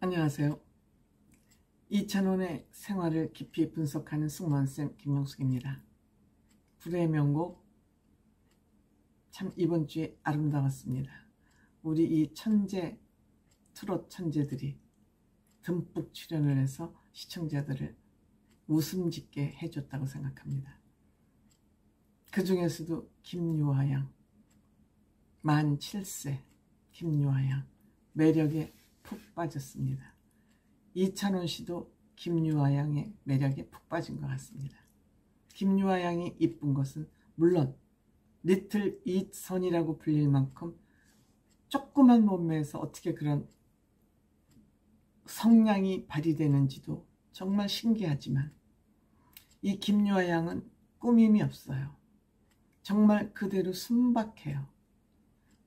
안녕하세요. 이찬원의 생활을 깊이 분석하는 승무원쌤 김용숙입니다. 불후의 명곡 참 이번 주에 아름다웠습니다. 우리 이 천재 트롯 천재들이 듬뿍 출연을 해서 시청자들을 웃음 짓게 해줬다고 생각합니다. 그 중에서도 김유아 양, 만 7세 김유아 양 매력에 푹 빠졌습니다. 이찬원 씨도 김유아 양의 매력에 푹 빠진 것 같습니다. 김유아 양이 이쁜 것은 물론 리틀 이선이라고 불릴 만큼 조그만 몸매에서 어떻게 그런 성량이 발휘되는지도 정말 신기하지만 이 김유아 양은 꾸밈이 없어요. 정말 그대로 순박해요.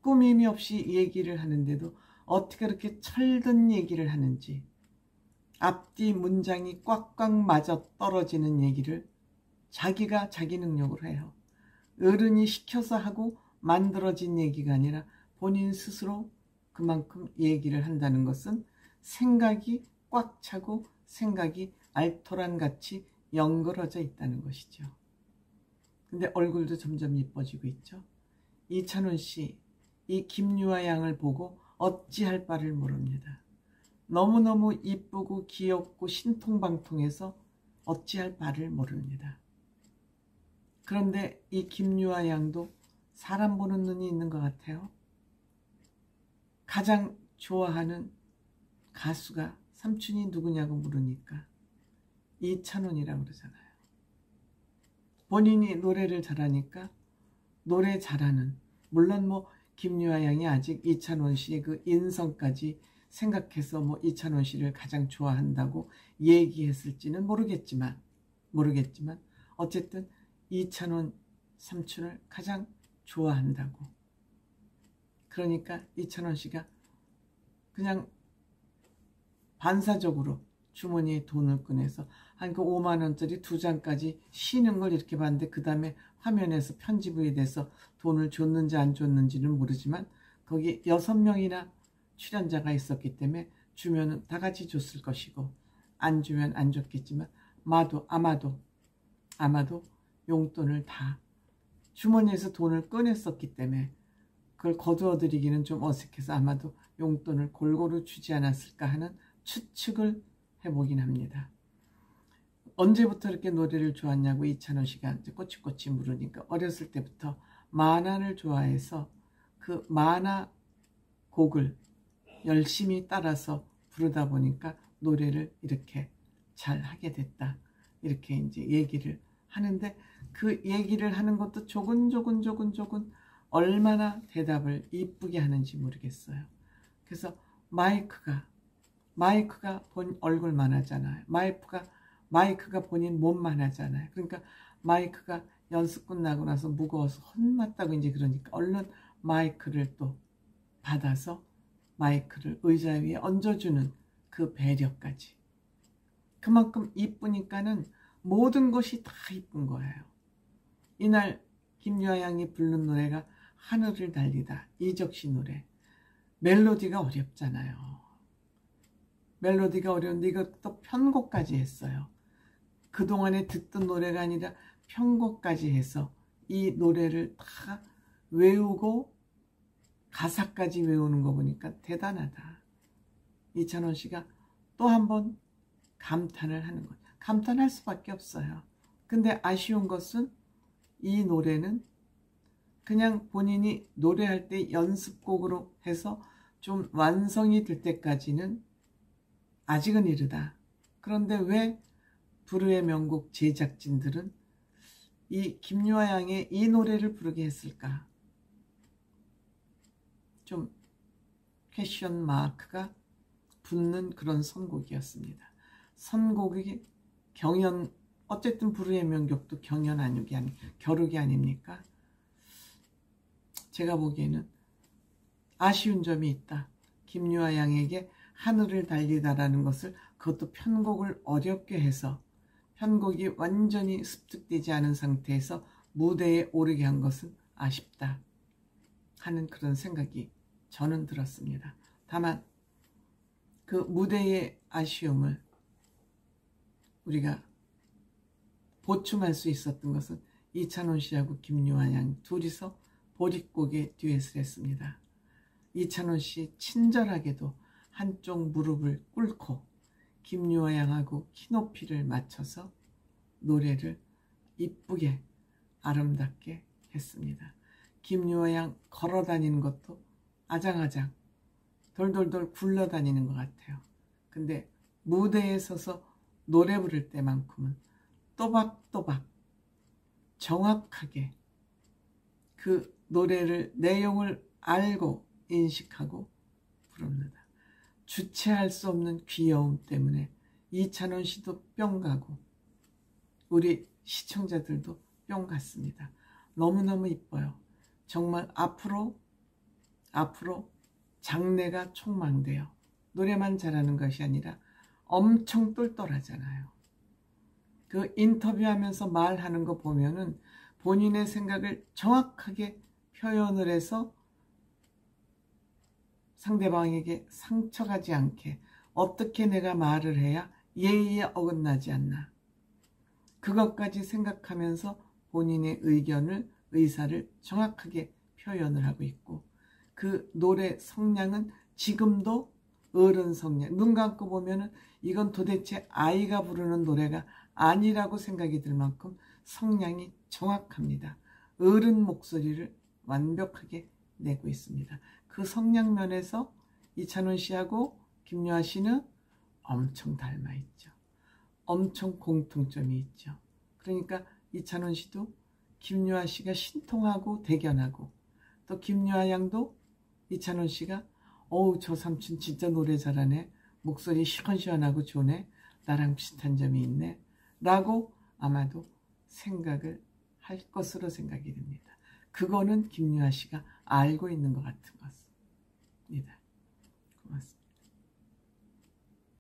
꾸밈이 없이 얘기를 하는데도 어떻게 그렇게 철든 얘기를 하는지, 앞뒤 문장이 꽉꽉 맞아 떨어지는 얘기를 자기가 자기 능력으로 해요. 어른이 시켜서 하고 만들어진 얘기가 아니라 본인 스스로 그만큼 얘기를 한다는 것은 생각이 꽉 차고 생각이 알토란같이 연그러져 있다는 것이죠. 근데 얼굴도 점점 예뻐지고 있죠. 이찬원 씨, 이 김유아 양을 보고 어찌할 바를 모릅니다. 너무너무 이쁘고 귀엽고 신통방통해서 어찌할 바를 모릅니다. 그런데 이 김유아 양도 사람 보는 눈이 있는 것 같아요. 가장 좋아하는 가수가 삼촌이 누구냐고 물으니까 이찬원이라고 그러잖아요. 본인이 노래를 잘하니까 노래 잘하는, 물론 뭐 김유아 양이 아직 이찬원 씨의 그 인성까지 생각해서 뭐 이찬원 씨를 가장 좋아한다고 얘기했을지는 모르겠지만 어쨌든 이찬원 삼촌을 가장 좋아한다고. 그러니까 이찬원 씨가 그냥 반사적으로 주머니에 돈을 꺼내서 한 그 5만 원짜리 2장까지 쉬는 걸 이렇게 봤는데 그 다음에 화면에서 편집이 돼서 돈을 줬는지 안 줬는지는 모르지만 거기 6명이나 출연자가 있었기 때문에 주면은 다 같이 줬을 것이고 안 주면 안 줬겠지만 아마도 용돈을 다 주머니에서 돈을 꺼냈었기 때문에 그걸 거두어드리기는 좀 어색해서 아마도 용돈을 골고루 주지 않았을까 하는 추측을 해보긴 합니다. 언제부터 이렇게 노래를 좋아했냐고 이찬원 씨가 꼬치꼬치 물으니까 어렸을 때부터 만화를 좋아해서 그 만화 곡을 열심히 따라서 부르다 보니까 노래를 이렇게 잘 하게 됐다. 이렇게 이제 얘기를 하는데 그 얘기를 하는 것도 조근조근 얼마나 대답을 이쁘게 하는지 모르겠어요. 그래서 마이크가 본 얼굴만 하잖아요. 마이크가 본인 몸만 하잖아요. 그러니까 마이크가 연습 끝나고 나서 무거워서 혼났다고 이제 그러니까 얼른 마이크를 또 받아서 마이크를 의자 위에 얹어주는 그 배려까지. 그만큼 이쁘니까는 모든 것이 다 이쁜 거예요. 이날 김유아 양이 부른 노래가 하늘을 달리다, 이적시 노래. 멜로디가 어렵잖아요. 멜로디가 어려운데 이것도 편곡까지 했어요. 그동안에 듣던 노래가 아니라 편곡까지 해서 이 노래를 다 외우고 가사까지 외우는 거 보니까 대단하다. 이찬원 씨가 또 한 번 감탄을 하는 거죠. 감탄할 수밖에 없어요. 근데 아쉬운 것은 이 노래는 그냥 본인이 노래할 때 연습곡으로 해서 좀 완성이 될 때까지는 아직은 이르다. 그런데 왜 불후의 명곡 제작진들은 이 김유아 양의 이 노래를 부르게 했을까? 좀 퀘션 마크가 붙는 그런 선곡이었습니다. 선곡이 경연, 어쨌든 불후의 명곡도 겨루기 아닙니까? 제가 보기에는 아쉬운 점이 있다. 김유아 양에게 하늘을 달리다라는 것을, 그것도 편곡을 어렵게 해서 편곡이 완전히 습득되지 않은 상태에서 무대에 오르게 한 것은 아쉽다 하는 그런 생각이 저는 들었습니다. 다만 그 무대의 아쉬움을 우리가 보충할 수 있었던 것은 이찬원 씨하고 김유아 양 둘이서 보릿고개 듀엣을 했습니다. 이찬원 씨 친절하게도 한쪽 무릎을 꿇고 김유아 양하고 키높이를 맞춰서 노래를 이쁘게 아름답게 했습니다. 김유아 양 걸어 다니는 것도 아장아장 돌돌돌 굴러다니는 것 같아요. 근데 무대에 서서 노래 부를 때만큼은 또박또박 정확하게 그 노래를 내용을 알고 인식하고 부릅니다. 주체할 수 없는 귀여움 때문에 이찬원 씨도 뿅 가고 우리 시청자들도 뿅 갔습니다. 너무너무 이뻐요. 정말 앞으로 장래가 촉망돼요. 노래만 잘하는 것이 아니라 엄청 똘똘하잖아요. 그 인터뷰하면서 말하는 거 보면은 본인의 생각을 정확하게 표현을 해서 상대방에게 상처가지 않게 어떻게 내가 말을 해야 예의에 어긋나지 않나. 그것까지 생각하면서 본인의 의사를 정확하게 표현을 하고 있고 그 노래 성량은 지금도 어른 성량. 눈 감고 보면은 이건 도대체 아이가 부르는 노래가 아니라고 생각이 들 만큼 성량이 정확합니다. 어른 목소리를 완벽하게 내고 있습니다. 그 성량 면에서 이찬원 씨하고 김유아 씨는 엄청 닮아 있죠. 엄청 공통점이 있죠. 그러니까 이찬원 씨도 김유아 씨가 신통하고 대견하고 또 김유아 양도 이찬원 씨가 어우 저 삼촌 진짜 노래 잘하네. 목소리 시원시원하고 좋네. 나랑 비슷한 점이 있네. 라고 아마도 생각을 할 것으로 생각이 됩니다. 그거는 김유아 씨가 알고 있는 것 같은 것입니다. 고맙습니다.